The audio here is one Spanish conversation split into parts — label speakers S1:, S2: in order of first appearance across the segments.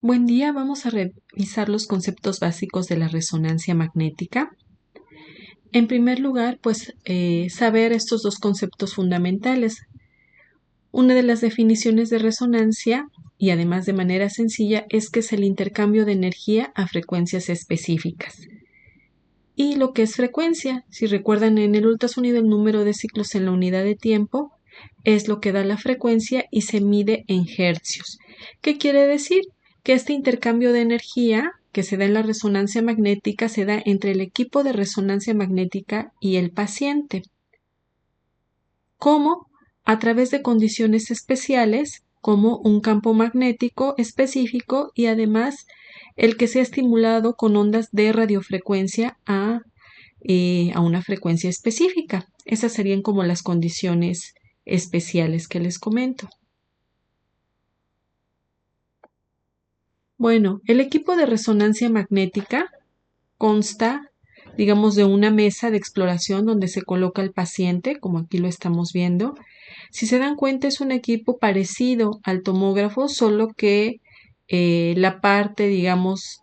S1: Buen día, vamos a revisar los conceptos básicos de la resonancia magnética. En primer lugar, saber estos dos conceptos fundamentales. Una de las definiciones de resonancia, y además de manera sencilla, es que es el intercambio de energía a frecuencias específicas. Y lo que es frecuencia, si recuerdan en el ultrasonido el número de ciclos en la unidad de tiempo, es lo que da la frecuencia y se mide en hercios. ¿Qué quiere decir? Que este intercambio de energía que se da en la resonancia magnética se da entre el equipo de resonancia magnética y el paciente. ¿Cómo? A través de condiciones especiales, como un campo magnético específico y además el que sea estimulado con ondas de radiofrecuencia a una frecuencia específica. Esas serían como las condiciones especiales que les comento. Bueno, el equipo de resonancia magnética consta, digamos, de una mesa de exploración donde se coloca el paciente, como aquí lo estamos viendo. Si se dan cuenta, es un equipo parecido al tomógrafo, solo que la parte, digamos,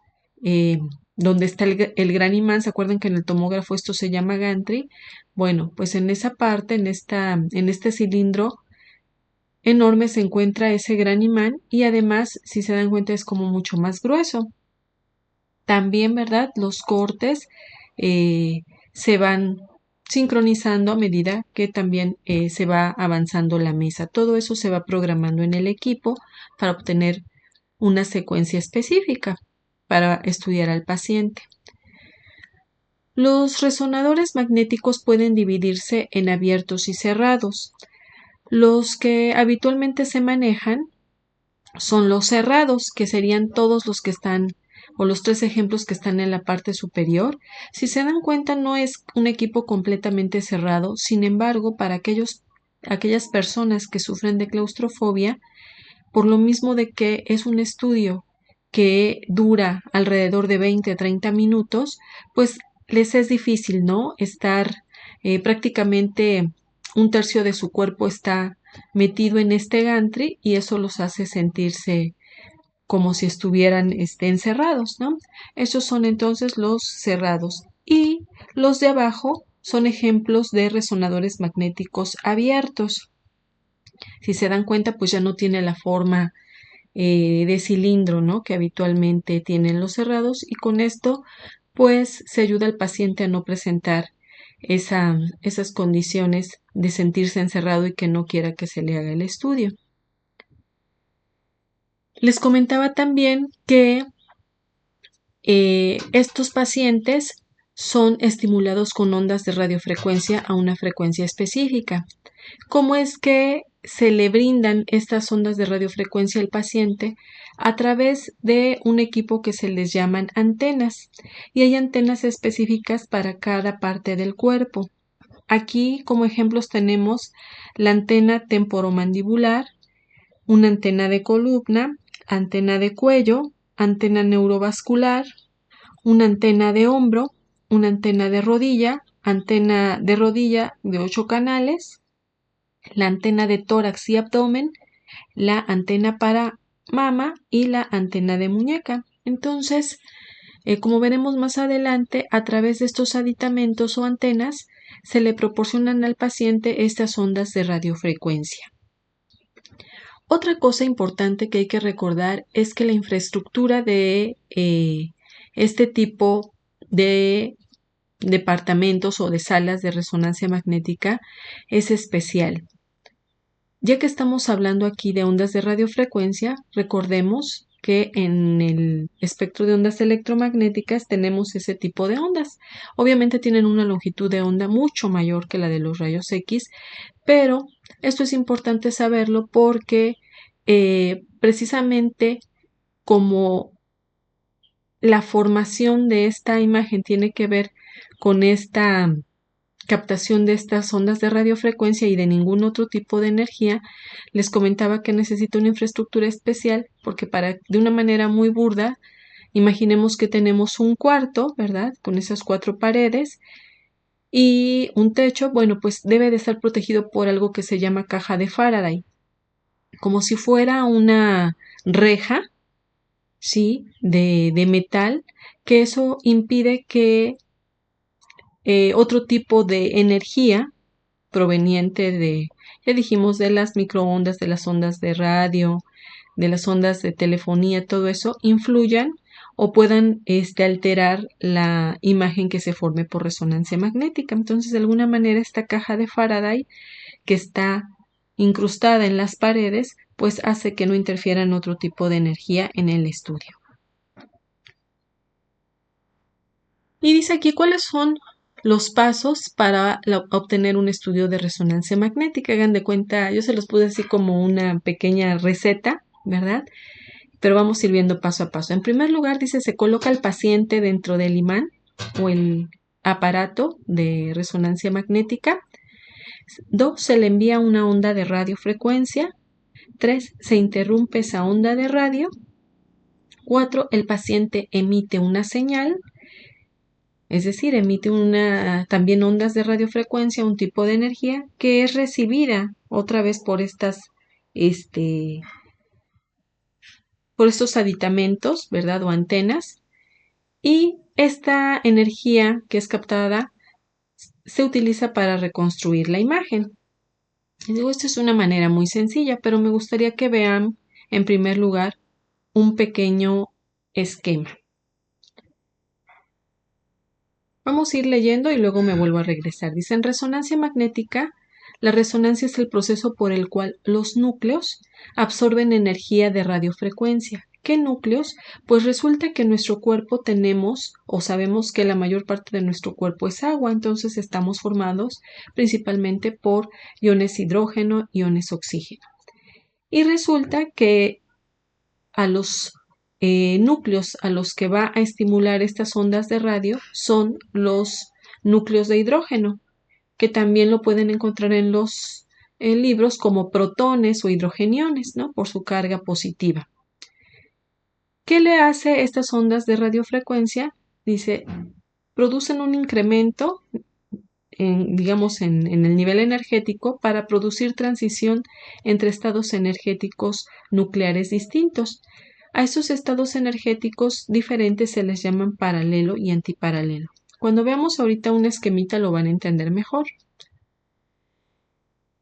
S1: donde está el gran imán, ¿se acuerdan que en el tomógrafo esto se llama gantry? Bueno, pues en esa parte, en este cilindro enorme se encuentra ese gran imán y además, si se dan cuenta, es como mucho más grueso. También, ¿verdad? Los cortes se van sincronizando a medida que también se va avanzando la mesa. Todo eso se va programando en el equipo para obtener una secuencia específica para estudiar al paciente. Los resonadores magnéticos pueden dividirse en abiertos y cerrados. Los que habitualmente se manejan son los cerrados, que serían todos los que están o los tres ejemplos que están en la parte superior. Si se dan cuenta, no es un equipo completamente cerrado, sin embargo, para aquellas personas que sufren de claustrofobia, por lo mismo de que es un estudio que dura alrededor de 20 a 30 minutos, pues les es difícil, ¿no? Estar prácticamente un tercio de su cuerpo está metido en este gantry y eso los hace sentirse como si estuvieran encerrados, ¿no? Esos son entonces los cerrados. Y los de abajo son ejemplos de resonadores magnéticos abiertos. Si se dan cuenta, pues ya no tiene la forma de cilindro, ¿no? Que habitualmente tienen los cerrados y con esto, pues se ayuda al paciente a no presentar esas condiciones de sentirse encerrado y que no quiera que se le haga el estudio. Les comentaba también que estos pacientes son estimulados con ondas de radiofrecuencia a una frecuencia específica. ¿Cómo es que se le brindan estas ondas de radiofrecuencia al paciente? A través de un equipo que se les llaman antenas, y hay antenas específicas para cada parte del cuerpo. Aquí como ejemplos tenemos la antena temporomandibular, una antena de columna, antena de cuello, antena neurovascular, una antena de hombro, una antena de rodilla de 8 canales, la antena de tórax y abdomen, la antena para mama y la antena de muñeca. Entonces, como veremos más adelante, a través de estos aditamentos o antenas se le proporcionan al paciente estas ondas de radiofrecuencia. Otra cosa importante que hay que recordar es que la infraestructura de este tipo de departamentos o de salas de resonancia magnética es especial. Ya que estamos hablando aquí de ondas de radiofrecuencia, recordemos que en el espectro de ondas electromagnéticas tenemos ese tipo de ondas. Obviamente tienen una longitud de onda mucho mayor que la de los rayos X, pero esto es importante saberlo porque precisamente como la formación de esta imagen tiene que ver con esta captación de estas ondas de radiofrecuencia y de ningún otro tipo de energía, les comentaba que necesita una infraestructura especial porque de una manera muy burda, imaginemos que tenemos un cuarto, ¿verdad? Con esas 4 paredes y un techo, bueno, pues debe de estar protegido por algo que se llama caja de Faraday, como si fuera una reja ¿sí? De metal, que eso impide que otro tipo de energía proveniente de, ya dijimos, de las microondas, de las ondas de radio, de las ondas de telefonía, todo eso, influyan o puedan alterar la imagen que se forme por resonancia magnética. Entonces, de alguna manera, esta caja de Faraday que está incrustada en las paredes, pues hace que no interfieran otro tipo de energía en el estudio. Y dice aquí cuáles son los pasos para obtener un estudio de resonancia magnética. Hagan de cuenta, yo se los puse así como una pequeña receta, ¿verdad? Pero vamos a ir viendo paso a paso. En primer lugar, dice, se coloca al paciente dentro del imán o el aparato de resonancia magnética. 2. Se le envía una onda de radiofrecuencia. 3. Se interrumpe esa onda de radio. 4. El paciente emite una señal, es decir, emite también ondas de radiofrecuencia, un tipo de energía que es recibida otra vez por estos aditamentos, ¿verdad? O antenas. Y esta energía que es captada se utiliza para reconstruir la imagen. Y digo, esto es una manera muy sencilla, pero me gustaría que vean, en primer lugar, un pequeño esquema. Vamos a ir leyendo y luego me vuelvo a regresar. Dice, en resonancia magnética, la resonancia es el proceso por el cual los núcleos absorben energía de radiofrecuencia. ¿Qué núcleos? Pues resulta que en nuestro cuerpo tenemos o sabemos que la mayor parte de nuestro cuerpo es agua, entonces estamos formados principalmente por iones hidrógeno, iones oxígeno. Y resulta que a los núcleos a los que va a estimular estas ondas de radio son los núcleos de hidrógeno, que también lo pueden encontrar en los libros como protones o hidrogeniones, ¿no? Por su carga positiva. ¿Qué le hace estas ondas de radiofrecuencia? Dice, producen un incremento digamos, en el nivel energético para producir transición entre estados energéticos nucleares distintos. A esos estados energéticos diferentes se les llaman paralelo y antiparalelo. Cuando veamos ahorita un esquemita lo van a entender mejor.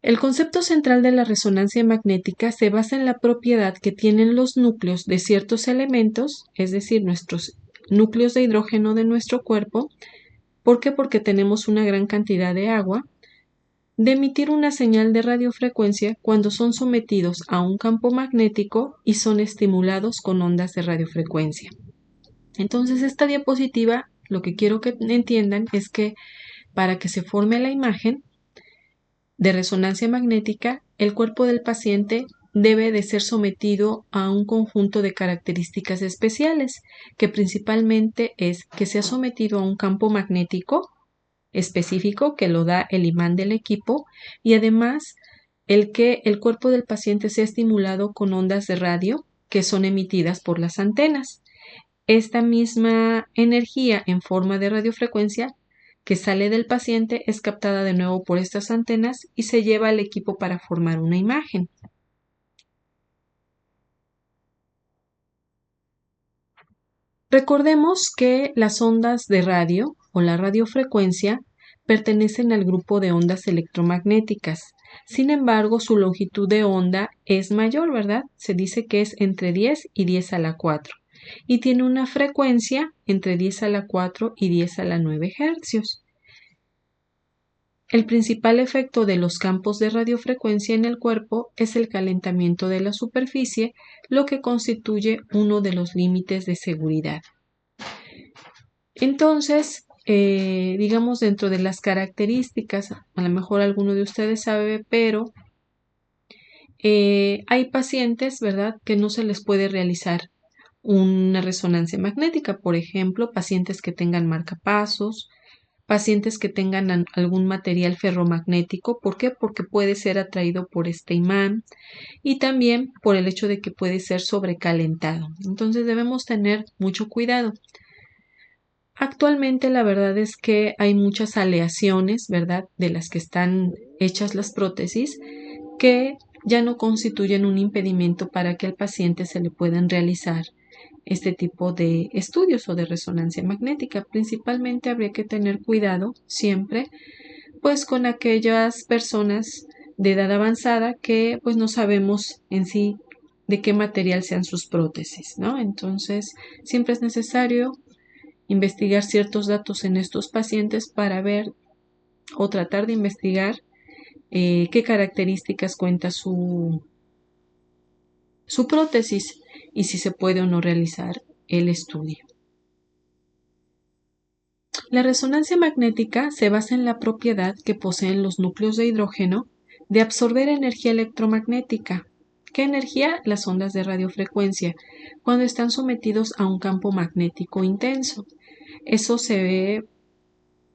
S1: El concepto central de la resonancia magnética se basa en la propiedad que tienen los núcleos de ciertos elementos, es decir, nuestros núcleos de hidrógeno de nuestro cuerpo. ¿Por qué? Porque tenemos una gran cantidad de agua, de emitir una señal de radiofrecuencia cuando son sometidos a un campo magnético y son estimulados con ondas de radiofrecuencia. Entonces, esta diapositiva, lo que quiero que entiendan es que para que se forme la imagen de resonancia magnética, el cuerpo del paciente debe de ser sometido a un conjunto de características especiales, que principalmente es que sea sometido a un campo magnético específico que lo da el imán del equipo y además el que el cuerpo del paciente sea estimulado con ondas de radio que son emitidas por las antenas. Esta misma energía en forma de radiofrecuencia que sale del paciente es captada de nuevo por estas antenas y se lleva al equipo para formar una imagen. Recordemos que las ondas de radio o la radiofrecuencia pertenecen al grupo de ondas electromagnéticas. Sin embargo, su longitud de onda es mayor, ¿verdad? Se dice que es entre 10 y 10 a la 4 y tiene una frecuencia entre 10 a la 4 y 10 a la 9 hercios. El principal efecto de los campos de radiofrecuencia en el cuerpo es el calentamiento de la superficie, lo que constituye uno de los límites de seguridad. Entonces, digamos, dentro de las características, a lo mejor alguno de ustedes sabe, pero hay pacientes, ¿verdad?, que no se les puede realizar una resonancia magnética, por ejemplo, pacientes que tengan marcapasos, pacientes que tengan algún material ferromagnético. ¿Por qué? Porque puede ser atraído por este imán y también por el hecho de que puede ser sobrecalentado. Entonces debemos tener mucho cuidado. Actualmente la verdad es que hay muchas aleaciones, ¿verdad?, de las que están hechas las prótesis que ya no constituyen un impedimento para que al paciente se le puedan realizar este tipo de estudios o de resonancia magnética. Principalmente habría que tener cuidado siempre pues con aquellas personas de edad avanzada que pues no sabemos en sí de qué material sean sus prótesis, ¿no? Entonces, siempre es necesario investigar ciertos datos en estos pacientes para ver o tratar de investigar qué características cuenta su prótesis y si se puede o no realizar el estudio. La resonancia magnética se basa en la propiedad que poseen los núcleos de hidrógeno de absorber energía electromagnética. ¿Qué energía? Las ondas de radiofrecuencia, cuando están sometidos a un campo magnético intenso. Eso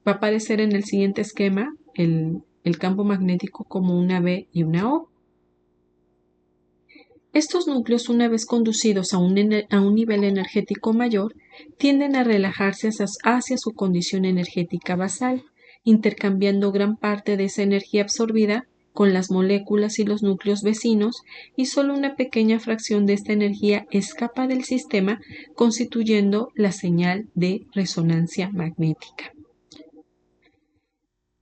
S1: va a aparecer en el siguiente esquema, el campo magnético como una B y una O. Estos núcleos, una vez conducidos a un nivel energético mayor, tienden a relajarse hacia su condición energética basal, intercambiando gran parte de esa energía absorbida con las moléculas y los núcleos vecinos, y solo una pequeña fracción de esta energía escapa del sistema, constituyendo la señal de resonancia magnética.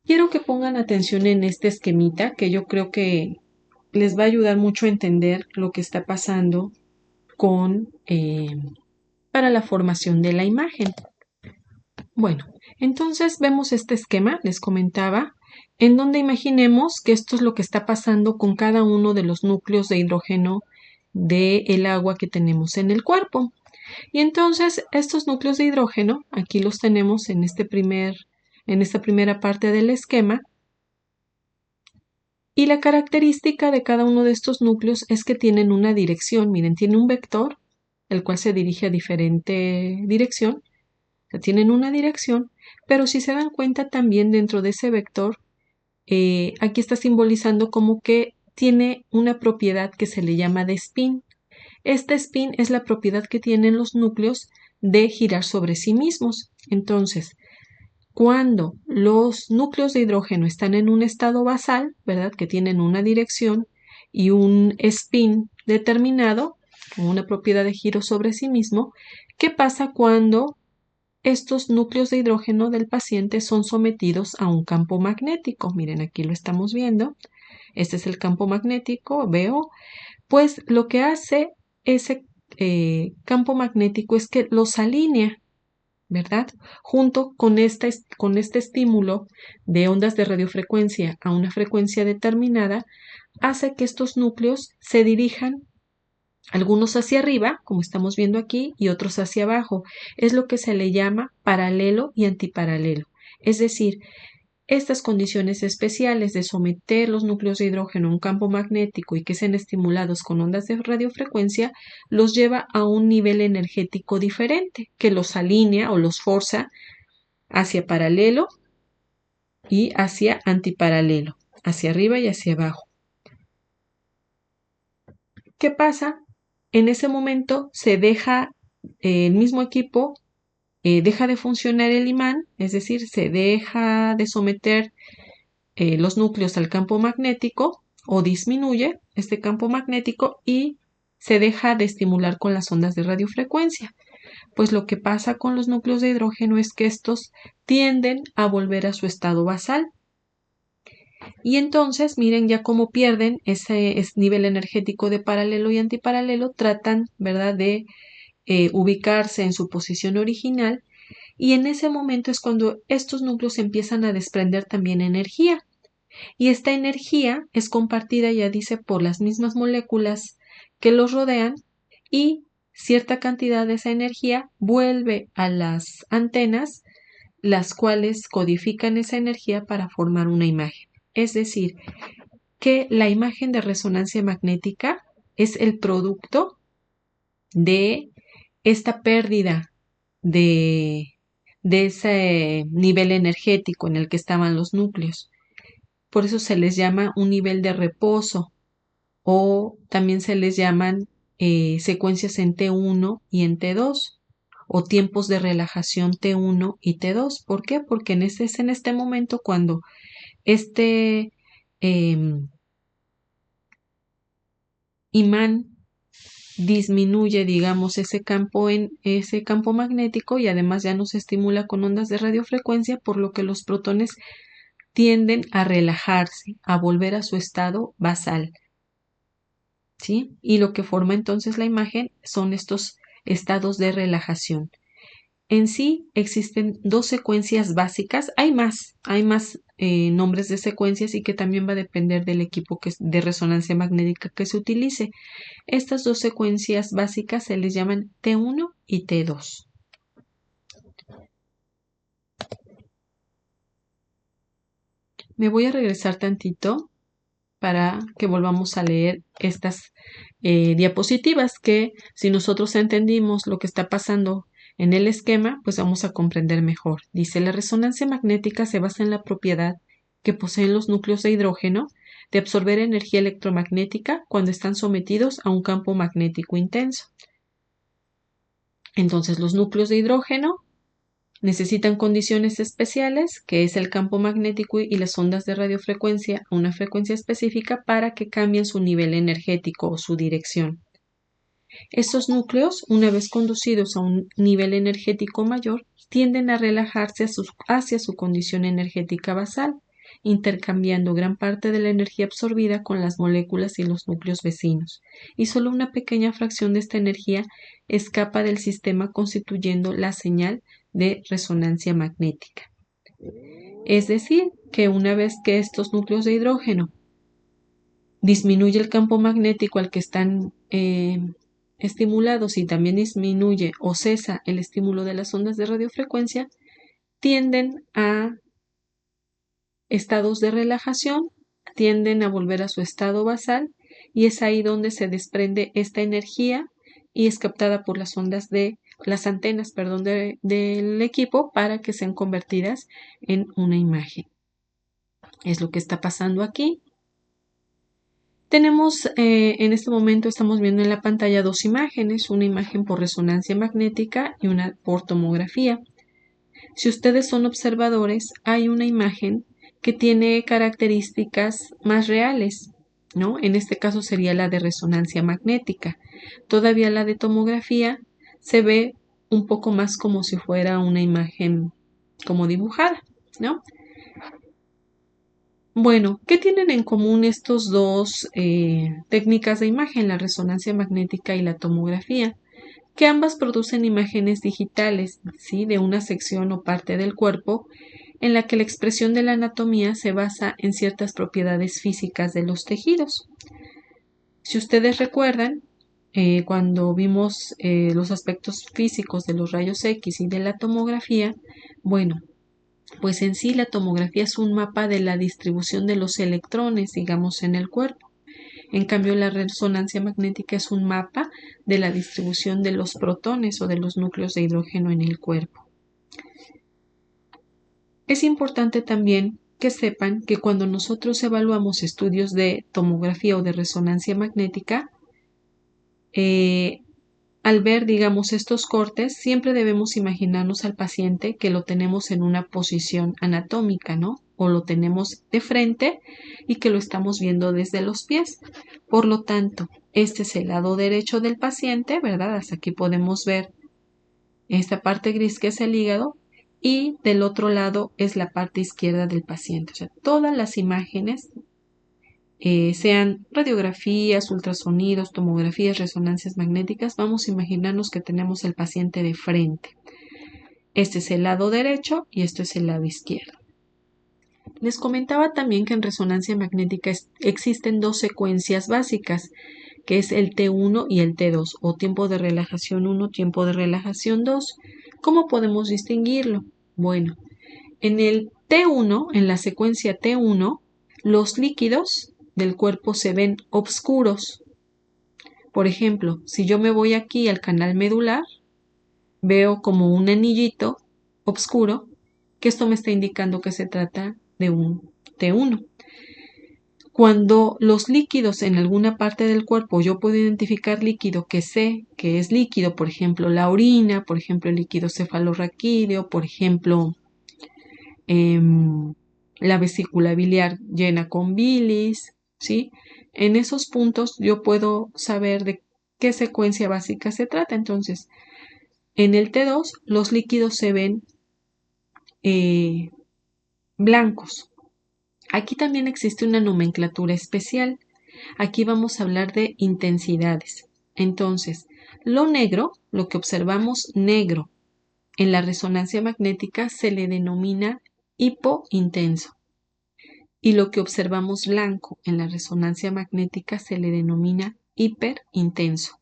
S1: Quiero que pongan atención en este esquemita, que yo creo que les va a ayudar mucho a entender lo que está pasando para la formación de la imagen. Bueno, entonces vemos este esquema, les comentaba, en donde imaginemos que esto es lo que está pasando con cada uno de los núcleos de hidrógeno del agua que tenemos en el cuerpo. Y entonces estos núcleos de hidrógeno, aquí los tenemos en esta primera parte del esquema, y la característica de cada uno de estos núcleos es que tienen una dirección. Miren, tiene un vector, el cual se dirige a diferente dirección. O sea, tienen una dirección, pero si se dan cuenta también dentro de ese vector, aquí está simbolizando como que tiene una propiedad que se le llama de spin. Este spin es la propiedad que tienen los núcleos de girar sobre sí mismos. Entonces, cuando los núcleos de hidrógeno están en un estado basal, ¿verdad? Que tienen una dirección y un spin determinado, o una propiedad de giro sobre sí mismo, ¿qué pasa cuando estos núcleos de hidrógeno del paciente son sometidos a un campo magnético? Miren, aquí lo estamos viendo. Este es el campo magnético, veo. Pues lo que hace ese campo magnético es que los alinea, ¿verdad? Junto con este estímulo de ondas de radiofrecuencia a una frecuencia determinada, hace que estos núcleos se dirijan, algunos hacia arriba, como estamos viendo aquí, y otros hacia abajo. Es lo que se le llama paralelo y antiparalelo. Es decir, estas condiciones especiales de someter los núcleos de hidrógeno a un campo magnético y que sean estimulados con ondas de radiofrecuencia los lleva a un nivel energético diferente, que los alinea o los forza hacia paralelo y hacia antiparalelo, hacia arriba y hacia abajo. ¿Qué pasa? En ese momento se deja el mismo equipo, deja de funcionar el imán, es decir, se deja de someter los núcleos al campo magnético o disminuye este campo magnético y se deja de estimular con las ondas de radiofrecuencia. Pues lo que pasa con los núcleos de hidrógeno es que estos tienden a volver a su estado basal. Y entonces, miren ya cómo pierden ese nivel energético de paralelo y antiparalelo, tratan, ¿verdad?, de ubicarse en su posición original, y en ese momento es cuando estos núcleos empiezan a desprender también energía. Y esta energía es compartida, ya dice, por las mismas moléculas que los rodean, y cierta cantidad de esa energía vuelve a las antenas, las cuales codifican esa energía para formar una imagen. Es decir, que la imagen de resonancia magnética es el producto de esta pérdida de ese nivel energético en el que estaban los núcleos. Por eso se les llama un nivel de reposo, o también se les llaman secuencias en T1 y en T2, o tiempos de relajación T1 y T2. ¿Por qué? Porque es en este momento cuando este imán disminuye, digamos, ese campo magnético y además ya no se estimula con ondas de radiofrecuencia, por lo que los protones tienden a relajarse, a volver a su estado basal, ¿sí? Y lo que forma entonces la imagen son estos estados de relajación. En sí existen dos secuencias básicas, hay más nombres de secuencias y que también va a depender del equipo de resonancia magnética que se utilice. Estas dos secuencias básicas se les llaman T1 y T2. Me voy a regresar tantito para que volvamos a leer estas diapositivas que si nosotros entendimos lo que está pasando en el esquema, pues vamos a comprender mejor. Dice, la resonancia magnética se basa en la propiedad que poseen los núcleos de hidrógeno de absorber energía electromagnética cuando están sometidos a un campo magnético intenso. Entonces, los núcleos de hidrógeno necesitan condiciones especiales, que es el campo magnético y las ondas de radiofrecuencia a una frecuencia específica para que cambien su nivel energético o su dirección. Estos núcleos, una vez conducidos a un nivel energético mayor, tienden a relajarse hacia su condición energética basal, intercambiando gran parte de la energía absorbida con las moléculas y los núcleos vecinos, y solo una pequeña fracción de esta energía escapa del sistema constituyendo la señal de resonancia magnética. Es decir, que una vez que estos núcleos de hidrógeno disminuye el campo magnético al que están estimulados y también disminuye o cesa el estímulo de las ondas de radiofrecuencia, tienden a estados de relajación, tienden a volver a su estado basal y es ahí donde se desprende esta energía y es captada por las ondas de las antenas, del equipo para que sean convertidas en una imagen. Es lo que está pasando aquí. Tenemos en este momento estamos viendo en la pantalla dos imágenes, una imagen por resonancia magnética y una por tomografía. Si ustedes son observadores, hay una imagen que tiene características más reales, ¿no? En este caso sería la de resonancia magnética. Todavía la de tomografía se ve un poco más como si fuera una imagen como dibujada, ¿no? Bueno, ¿qué tienen en común estos dos técnicas de imagen, la resonancia magnética y la tomografía? Que ambas producen imágenes digitales, ¿sí? De una sección o parte del cuerpo en la que la expresión de la anatomía se basa en ciertas propiedades físicas de los tejidos. Si ustedes recuerdan, cuando vimos los aspectos físicos de los rayos X y de la tomografía, bueno, pues en sí la tomografía es un mapa de la distribución de los electrones, digamos, en el cuerpo. En cambio, la resonancia magnética es un mapa de la distribución de los protones o de los núcleos de hidrógeno en el cuerpo. Es importante también que sepan que cuando nosotros evaluamos estudios de tomografía o de resonancia magnética, al ver, digamos, estos cortes, siempre debemos imaginarnos al paciente que lo tenemos en una posición anatómica, ¿no? O lo tenemos de frente y que lo estamos viendo desde los pies. Por lo tanto, este es el lado derecho del paciente, ¿verdad? Hasta aquí podemos ver esta parte gris que es el hígado y del otro lado es la parte izquierda del paciente. O sea, todas las imágenes sean radiografías, ultrasonidos, tomografías, resonancias magnéticas, vamos a imaginarnos que tenemos el paciente de frente. Este es el lado derecho y esto es el lado izquierdo. Les comentaba también que en resonancia magnética existen dos secuencias básicas, que es el T1 y el T2, o tiempo de relajación 1, tiempo de relajación 2. ¿Cómo podemos distinguirlo? Bueno, en el T1, en la secuencia T1, los líquidos del cuerpo se ven oscuros. Por ejemplo, si yo me voy aquí al canal medular, veo como un anillito oscuro, que esto me está indicando que se trata de un T1. Cuando los líquidos en alguna parte del cuerpo, yo puedo identificar líquido que sé que es líquido, por ejemplo, la orina, por ejemplo, el líquido cefalorraquídeo, por ejemplo, la vesícula biliar llena con bilis, ¿sí? En esos puntos yo puedo saber qué secuencia básica se trata. Entonces, en el T2 los líquidos se ven blancos. Aquí también existe una nomenclatura especial. Aquí vamos a hablar de intensidades. Entonces, lo negro, lo que observamos negro en la resonancia magnética se le denomina hipointenso. Y lo que observamos blanco en la resonancia magnética se le denomina hiperintenso.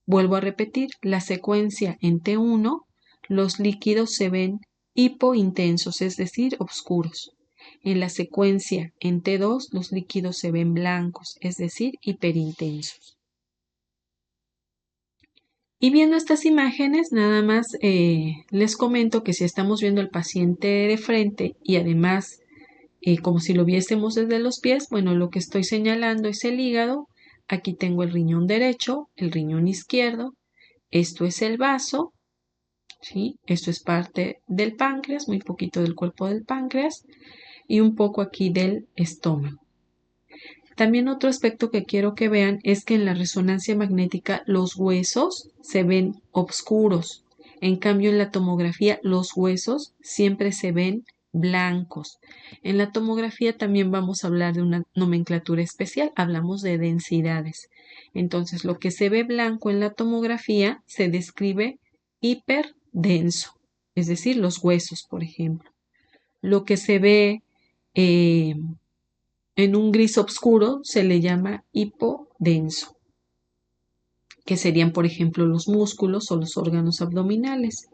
S1: Vuelvo a repetir, la secuencia en T1, los líquidos se ven hipointensos, es decir, oscuros. En la secuencia en T2, los líquidos se ven blancos, es decir, hiperintensos. Y viendo estas imágenes, nada más les comento que si estamos viendo al paciente de frente y además como si lo viésemos desde los pies, bueno, lo que estoy señalando es el hígado. Aquí tengo el riñón derecho, el riñón izquierdo. Esto es el vaso, ¿sí? Esto es parte del páncreas, muy poquito del cuerpo del páncreas y un poco aquí del estómago. También otro aspecto que quiero que vean es que en la resonancia magnética los huesos se ven oscuros. En cambio, en la tomografía los huesos siempre se ven blancos. En la tomografía también vamos a hablar de una nomenclatura especial, hablamos de densidades. Entonces, lo que se ve blanco en la tomografía se describe hiperdenso, es decir, los huesos, por ejemplo. Lo que se ve en un gris oscuro se le llama hipodenso, que serían, por ejemplo, los músculos o los órganos abdominales.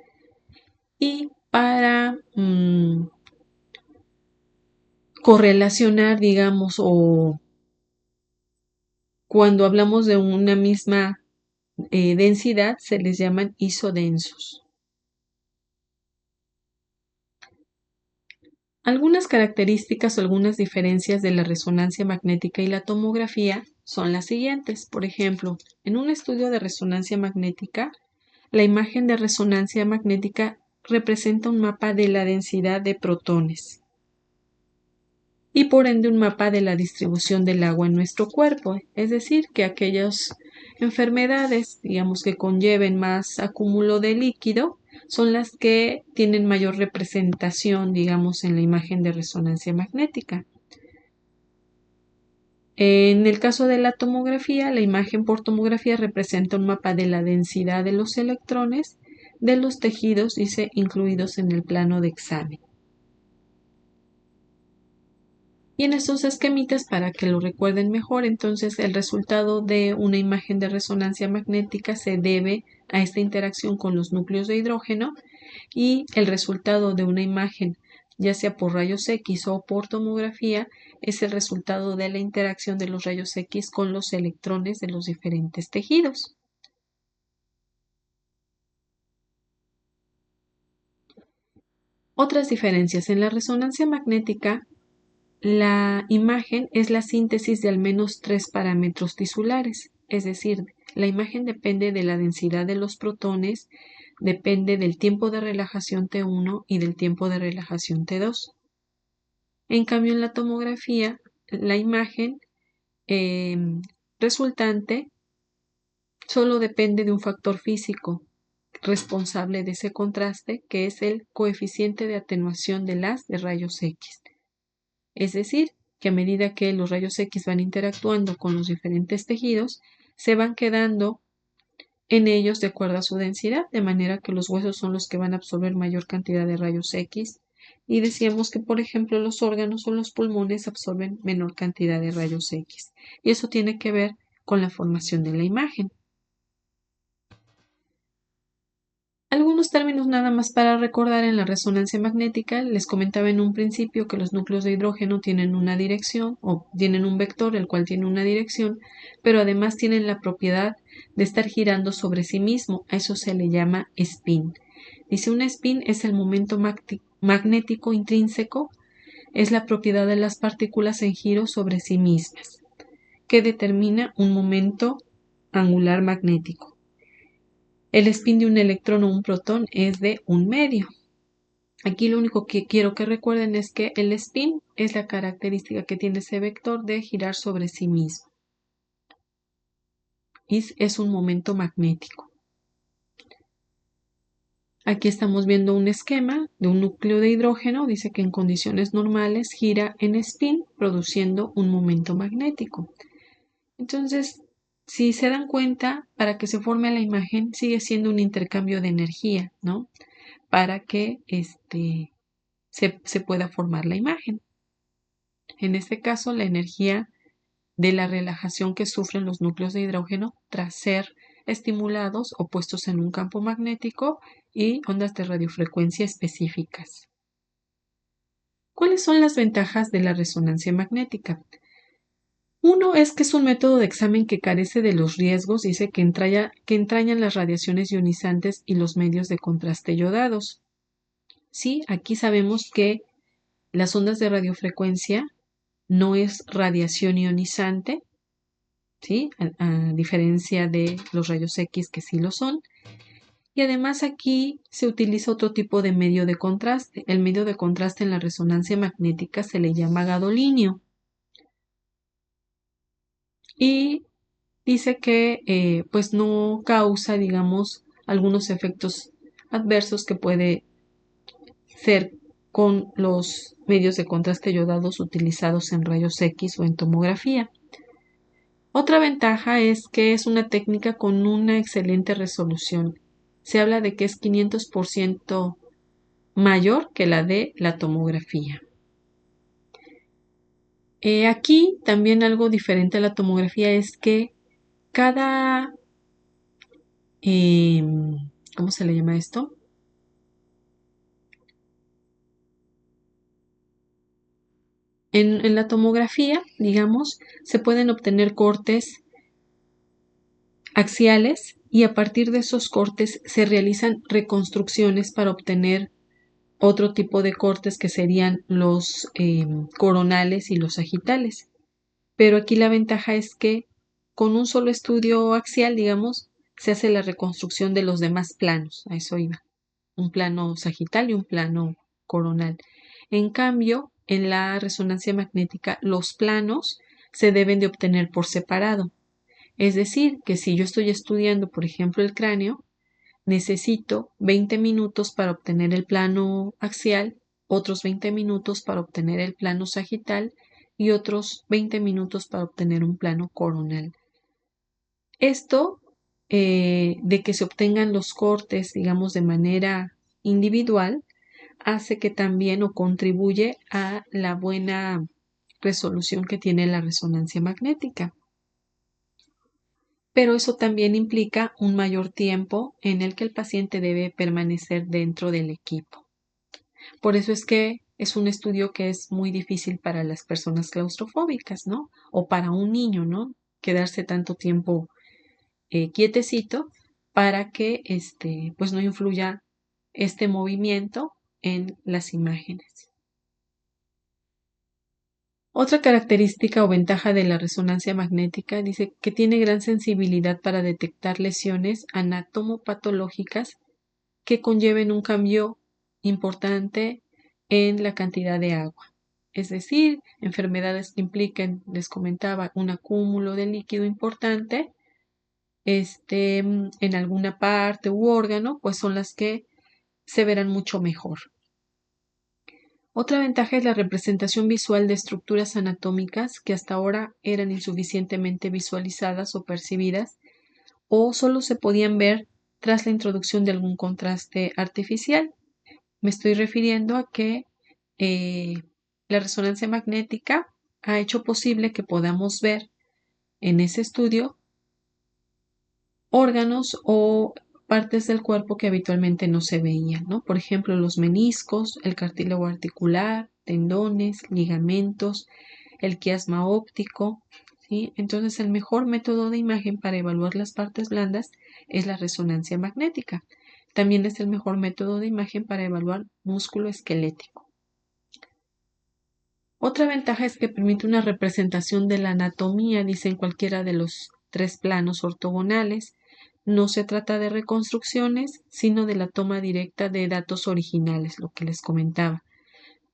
S1: Y para correlacionar, digamos, o cuando hablamos de una misma densidad, se les llaman isodensos. Algunas características o algunas diferencias de la resonancia magnética y la tomografía son las siguientes. Por ejemplo, en un estudio de resonancia magnética, la imagen de resonancia magnética representa un mapa de la densidad de protones y por ende un mapa de la distribución del agua en nuestro cuerpo, es decir, que aquellas enfermedades, digamos, que conlleven más acúmulo de líquido, son las que tienen mayor representación, digamos, en la imagen de resonancia magnética. En el caso de la tomografía, la imagen por tomografía representa un mapa de la densidad de los electrones de los tejidos, dice, incluidos en el plano de examen. Y en estos esquemitas, para que lo recuerden mejor, entonces el resultado de una imagen de resonancia magnética se debe a esta interacción con los núcleos de hidrógeno y el resultado de una imagen, ya sea por rayos X o por tomografía, es el resultado de la interacción de los rayos X con los electrones de los diferentes tejidos. Otras diferencias. En la resonancia magnética, la imagen es la síntesis de al menos 3 parámetros tisulares, es decir, la imagen depende de la densidad de los protones, depende del tiempo de relajación T1 y del tiempo de relajación T2. En cambio, en la tomografía, la imagen resultante solo depende de un factor físico responsable de ese contraste, que es el coeficiente de atenuación del haz de rayos X. Es decir, que a medida que los rayos X van interactuando con los diferentes tejidos, se van quedando en ellos de acuerdo a su densidad, de manera que los huesos son los que van a absorber mayor cantidad de rayos X. Y decíamos que, por ejemplo, los órganos o los pulmones absorben menor cantidad de rayos X. Y eso tiene que ver con la formación de la imagen. Algunos términos nada más para recordar en la resonancia magnética. Les comentaba en un principio que los núcleos de hidrógeno tienen una dirección o tienen un vector el cual tiene una dirección, pero además tienen la propiedad de estar girando sobre sí mismo. A eso se le llama spin. Dice, un spin es el momento magnético intrínseco, es la propiedad de las partículas en giro sobre sí mismas, que determina un momento angular magnético. El spin de un electrón o un protón es de 1/2. Aquí lo único que quiero que recuerden es que el spin es la característica que tiene ese vector de girar sobre sí mismo. y es un momento magnético. Aquí estamos viendo un esquema de un núcleo de hidrógeno. Dice que en condiciones normales gira en spin produciendo un momento magnético. Entonces, si se dan cuenta, para que se forme la imagen sigue siendo un intercambio de energía, ¿no? Para que se pueda formar la imagen. En este caso, la energía de la relajación que sufren los núcleos de hidrógeno tras ser estimulados o puestos en un campo magnético y ondas de radiofrecuencia específicas. ¿Cuáles son las ventajas de la resonancia magnética? Uno es que es un método de examen que carece de los riesgos, dice que entrañan las radiaciones ionizantes y los medios de contraste yodados. Sí, aquí sabemos que las ondas de radiofrecuencia no es radiación ionizante, ¿sí? A diferencia de los rayos X que sí lo son. Y además aquí se utiliza otro tipo de medio de contraste. El medio de contraste en la resonancia magnética se le llama gadolinio. Y dice que pues no causa, digamos, algunos efectos adversos que puede ser con los medios de contraste yodados utilizados en rayos X o en tomografía. Otra ventaja es que es una técnica con una excelente resolución. Se habla de que es 500% mayor que la de la tomografía. Aquí también algo diferente a la tomografía es que cada, ¿cómo se le llama esto? En la tomografía, digamos, se pueden obtener cortes axiales y a partir de esos cortes se realizan reconstrucciones para obtener otro tipo de cortes que serían los coronales y los sagitales. Pero aquí la ventaja es que con un solo estudio axial, digamos, se hace la reconstrucción de los demás planos. A eso iba. Un plano sagital y un plano coronal. En cambio, en la resonancia magnética, los planos se deben de obtener por separado. Es decir, que si yo estoy estudiando, por ejemplo, el cráneo, necesito 20 minutos para obtener el plano axial, otros 20 minutos para obtener el plano sagital y otros 20 minutos para obtener un plano coronal. Esto de que se obtengan los cortes, digamos, de manera individual, hace que también o contribuye a la buena resolución que tiene la resonancia magnética. Pero eso también implica un mayor tiempo en el que el paciente debe permanecer dentro del equipo. Por eso es que es un estudio que es muy difícil para las personas claustrofóbicas, ¿no? O para un niño, ¿no? Quedarse tanto tiempo quietecito para que pues no influya este movimiento en las imágenes. Otra característica o ventaja de la resonancia magnética dice que tiene gran sensibilidad para detectar lesiones anatomopatológicas que conlleven un cambio importante en la cantidad de agua. Es decir, enfermedades que impliquen, les comentaba, un acúmulo de líquido importante en alguna parte u órgano, pues son las que se verán mucho mejor. Otra ventaja es la representación visual de estructuras anatómicas que hasta ahora eran insuficientemente visualizadas o percibidas o solo se podían ver tras la introducción de algún contraste artificial. Me estoy refiriendo a que la resonancia magnética ha hecho posible que podamos ver en ese estudio órganos o partes del cuerpo que habitualmente no se veían, ¿no? Por ejemplo, los meniscos, el cartílago articular, tendones, ligamentos, el quiasma óptico, ¿sí? Entonces, el mejor método de imagen para evaluar las partes blandas es la resonancia magnética. También es el mejor método de imagen para evaluar músculo esquelético. Otra ventaja es que permite una representación de la anatomía, dice, en cualquiera de los 3 planos ortogonales. No se trata de reconstrucciones, sino de la toma directa de datos originales, lo que les comentaba.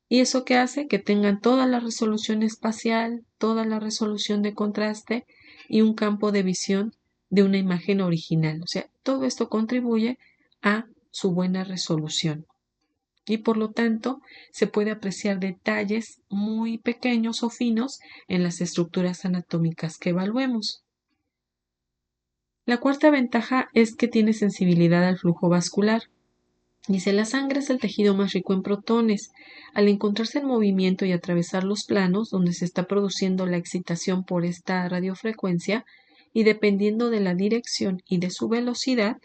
S1: ¿Y eso qué hace? Que tengan toda la resolución espacial, toda la resolución de contraste y un campo de visión de una imagen original. O sea, todo esto contribuye a su buena resolución. Y por lo tanto, se puede apreciar detalles muy pequeños o finos en las estructuras anatómicas que evaluemos. La cuarta ventaja es que tiene sensibilidad al flujo vascular. Dice, la sangre es el tejido más rico en protones. Al encontrarse en movimiento y atravesar los planos donde se está produciendo la excitación por esta radiofrecuencia, y dependiendo de la dirección y de su velocidad,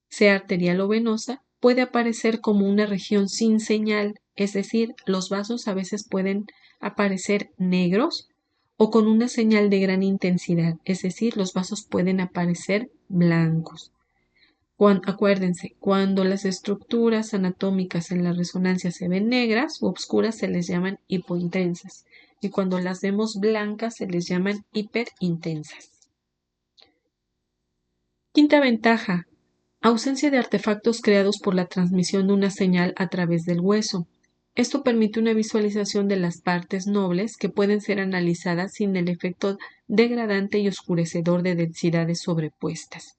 S1: sea arterial o venosa, puede aparecer como una región sin señal, es decir, los vasos a veces pueden aparecer negros o con una señal de gran intensidad, es decir, los vasos pueden aparecer blancos. Acuérdense, cuando las estructuras anatómicas en la resonancia se ven negras u obscuras se les llaman hipointensas y cuando las vemos blancas se les llaman hiperintensas. Quinta ventaja, ausencia de artefactos creados por la transmisión de una señal a través del hueso. Esto permite una visualización de las partes nobles que pueden ser analizadas sin el efecto degradante y oscurecedor de densidades sobrepuestas.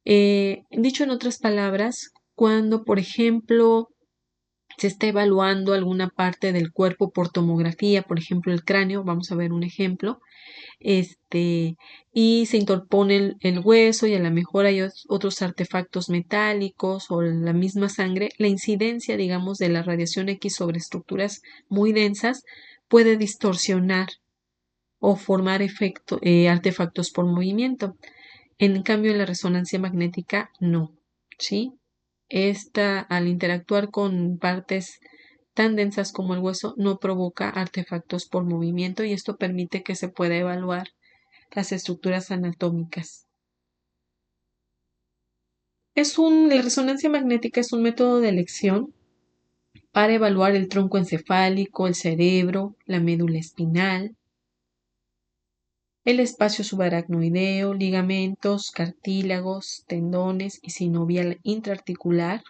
S1: Dicho en otras palabras, cuando, por ejemplo, se está evaluando alguna parte del cuerpo por tomografía, por ejemplo, el cráneo, vamos a ver un ejemplo, y se interpone el hueso y a lo mejor hay otros artefactos metálicos o la misma sangre, la incidencia, digamos, de la radiación X sobre estructuras muy densas puede distorsionar o formar artefactos por movimiento. En cambio, en la resonancia magnética no, ¿sí? Esta, al interactuar con partes tan densas como el hueso, no provoca artefactos por movimiento y esto permite que se pueda evaluar las estructuras anatómicas. La resonancia magnética es un método de elección para evaluar el tronco encefálico, el cerebro, la médula espinal, el espacio subaracnoideo, ligamentos, cartílagos, tendones y sinovial intraarticular,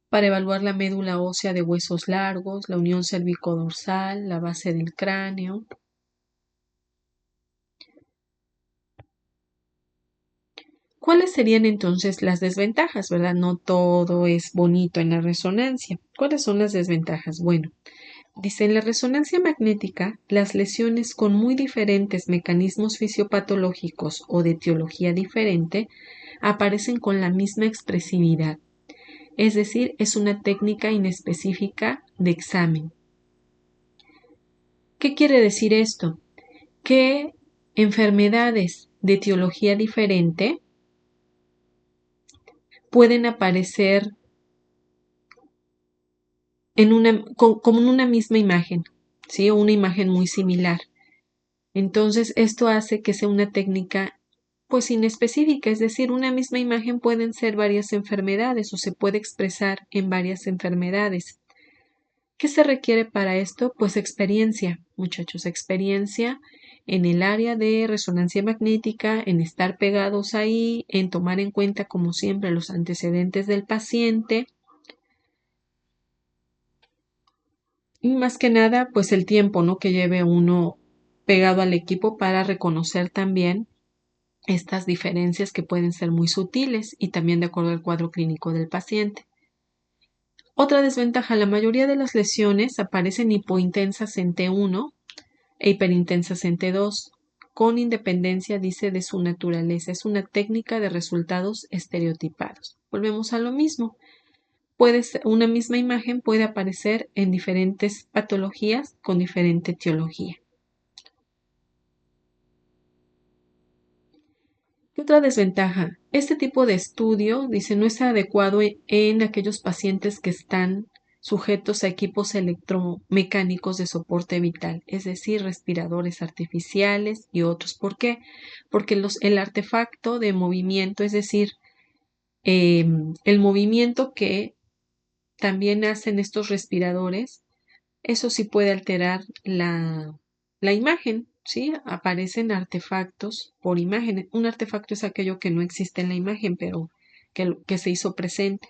S1: para evaluar la médula ósea de huesos largos, la unión cervicodorsal, la base del cráneo. ¿Cuáles serían entonces las desventajas, verdad? No todo es bonito en la resonancia. ¿Cuáles son las desventajas? Bueno, dice, en la resonancia magnética, las lesiones con muy diferentes mecanismos fisiopatológicos o de etiología diferente aparecen con la misma expresividad. Es decir, es una técnica inespecífica de examen. ¿Qué quiere decir esto? Que enfermedades de etiología diferente pueden aparecer como en una misma imagen, ¿sí? O una imagen muy similar. Entonces, esto hace que sea una técnica pues inespecífica, es decir, una misma imagen pueden ser varias enfermedades o se puede expresar en varias enfermedades. ¿Qué se requiere para esto? Pues experiencia, muchachos, experiencia en el área de resonancia magnética, en estar pegados ahí, en tomar en cuenta, como siempre, los antecedentes del paciente y más que nada, pues el tiempo, ¿no? Que lleve uno pegado al equipo para reconocer también estas diferencias que pueden ser muy sutiles y también de acuerdo al cuadro clínico del paciente. Otra desventaja, la mayoría de las lesiones aparecen hipointensas en T1 e hiperintensas en T2, con independencia, dice, de su naturaleza. Es una técnica de resultados estereotipados. Volvemos a lo mismo. Una misma imagen puede aparecer en diferentes patologías con diferente etiología. ¿Qué otra desventaja? Este tipo de estudio, dice, no es adecuado en aquellos pacientes que están sujetos a equipos electromecánicos de soporte vital, es decir, respiradores artificiales y otros. ¿Por qué? Porque el artefacto de movimiento, es decir, el movimiento que también hacen estos respiradores, eso sí puede alterar la imagen, ¿sí? Aparecen artefactos por imagen. Un artefacto es aquello que no existe en la imagen, pero que se hizo presente.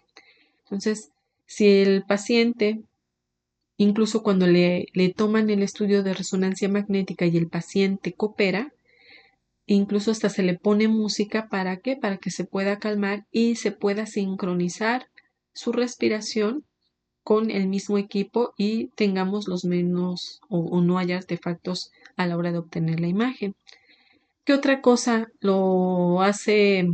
S1: Entonces, si el paciente incluso cuando le toman el estudio de resonancia magnética y el paciente coopera, incluso hasta se le pone música. ¿Para qué? Para que se pueda calmar y se pueda sincronizar su respiración con el mismo equipo y tengamos los menos o no haya artefactos a la hora de obtener la imagen. ¿Qué otra cosa lo hace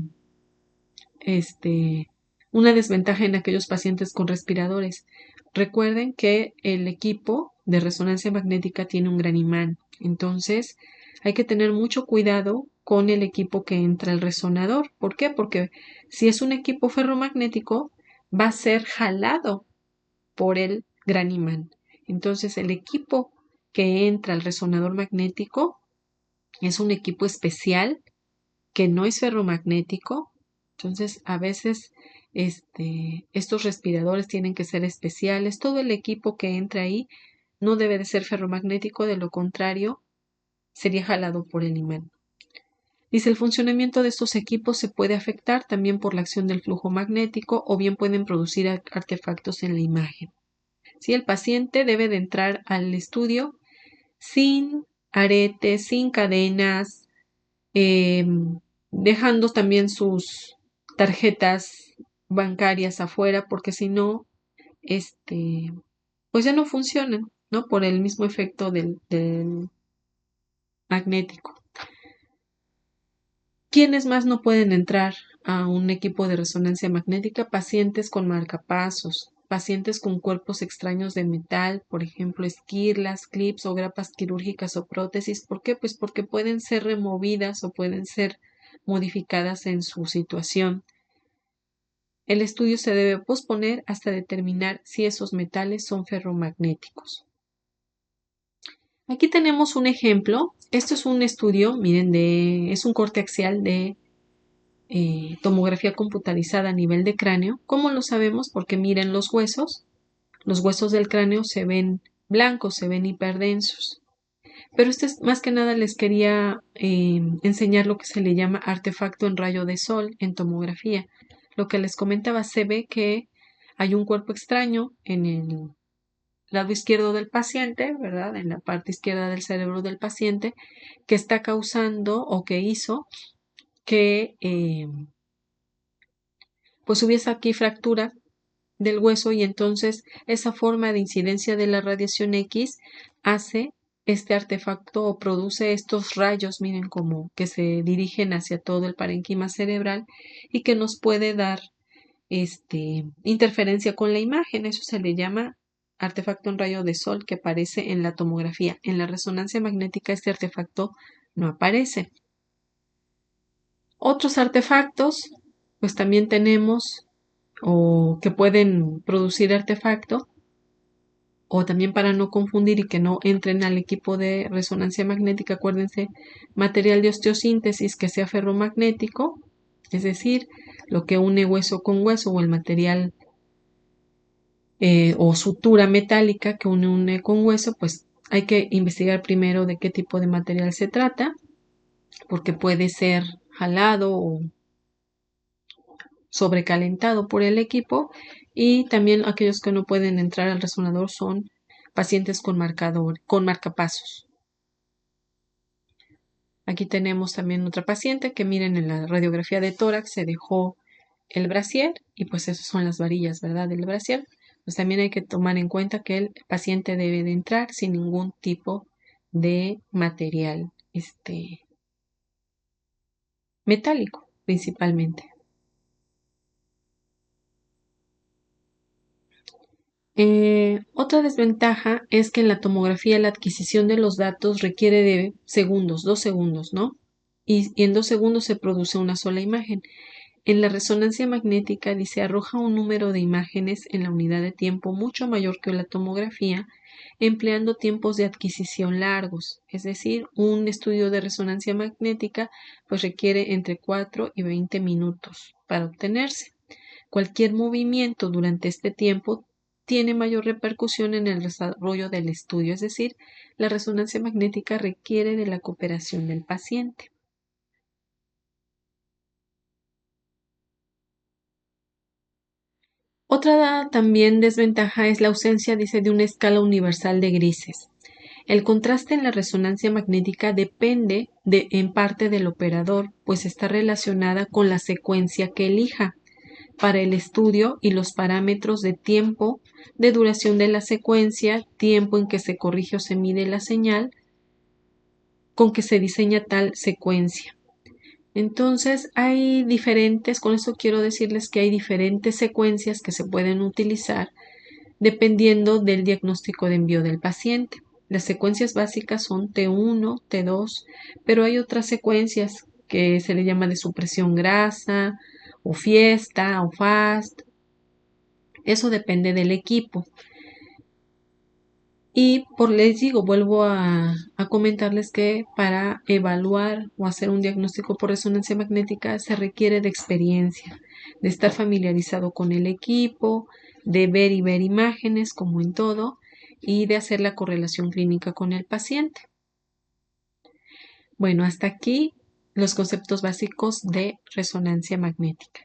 S1: una desventaja en aquellos pacientes con respiradores? Recuerden que el equipo de resonancia magnética tiene un gran imán, entonces hay que tener mucho cuidado con el equipo que entra al resonador. ¿Por qué? Porque si es un equipo ferromagnético, va a ser jalado por el gran imán. Entonces, el equipo que entra al resonador magnético es un equipo especial que no es ferromagnético. Entonces, a veces estos respiradores tienen que ser especiales. Todo el equipo que entra ahí no debe de ser ferromagnético, de lo contrario, sería jalado por el imán. Dice, el funcionamiento de estos equipos se puede afectar también por la acción del flujo magnético o bien pueden producir artefactos en la imagen. ¿Sí? El paciente debe de entrar al estudio sin aretes, sin cadenas, eh, dejando también sus tarjetas bancarias afuera, porque si no, pues ya no funcionan, ¿no? Por el mismo efecto del magnético. ¿Quiénes más no pueden entrar a un equipo de resonancia magnética? Pacientes con marcapasos, pacientes con cuerpos extraños de metal, por ejemplo, esquirlas, clips o grapas quirúrgicas o prótesis. ¿Por qué? Pues porque pueden ser removidas o pueden ser modificadas en su situación. El estudio se debe posponer hasta determinar si esos metales son ferromagnéticos. Aquí tenemos un ejemplo. Esto es un estudio, miren, es un corte axial de tomografía computarizada a nivel de cráneo. ¿Cómo lo sabemos? Porque miren los huesos del cráneo se ven blancos, se ven hiperdensos. Pero más que nada les quería enseñar lo que se le llama artefacto en rayo de sol en tomografía. Lo que les comentaba, se ve que hay un cuerpo extraño en el lado izquierdo del paciente, ¿verdad? En la parte izquierda del cerebro del paciente, que está causando o que hizo que pues hubiese aquí fractura del hueso y entonces esa forma de incidencia de la radiación X hace este artefacto o produce estos rayos, miren, como que se dirigen hacia todo el parénquima cerebral y que nos puede dar interferencia con la imagen. Eso se le llama artefacto en rayo de sol que aparece en la tomografía. En la resonancia magnética este artefacto no aparece. Otros artefactos, pues también tenemos o que pueden producir artefacto, o también para no confundir y que no entren al equipo de resonancia magnética, acuérdense, material de osteosíntesis que sea ferromagnético, es decir, lo que une hueso con hueso o el material o sutura metálica que une con hueso, pues hay que investigar primero de qué tipo de material se trata, porque puede ser jalado o sobrecalentado por el equipo, y también aquellos que no pueden entrar al resonador son pacientes con marcapasos. Aquí tenemos también otra paciente que miren en la radiografía de tórax se dejó el brasier y pues esas son las varillas, ¿verdad? Del brasier. Pues también hay que tomar en cuenta que el paciente debe de entrar sin ningún tipo de material metálico principalmente. Otra desventaja es que en la tomografía la adquisición de los datos requiere de segundos, 2 segundos, ¿no? Y en 2 segundos se produce una sola imagen. En la resonancia magnética dice arroja un número de imágenes en la unidad de tiempo mucho mayor que la tomografía, empleando tiempos de adquisición largos. Es decir, un estudio de resonancia magnética pues requiere entre 4 y 20 minutos para obtenerse. Cualquier movimiento durante este tiempo tiene mayor repercusión en el desarrollo del estudio, es decir, la resonancia magnética requiere de la cooperación del paciente. Otra también desventaja es la ausencia, dice, de una escala universal de grises. El contraste en la resonancia magnética depende en parte del operador, pues está relacionada con la secuencia que elija para el estudio y los parámetros de tiempo, de duración de la secuencia, tiempo en que se corrige o se mide la señal con que se diseña tal secuencia. Entonces hay diferentes, con esto quiero decirles que hay diferentes secuencias que se pueden utilizar dependiendo del diagnóstico de envío del paciente. Las secuencias básicas son T1, T2, pero hay otras secuencias que se le llama de supresión grasa, o fiesta, o fast. Eso depende del equipo. Y les digo, vuelvo a comentarles que para evaluar o hacer un diagnóstico por resonancia magnética se requiere de experiencia, de estar familiarizado con el equipo, de ver y ver imágenes como en todo y de hacer la correlación clínica con el paciente. Bueno, hasta aquí los conceptos básicos de resonancia magnética.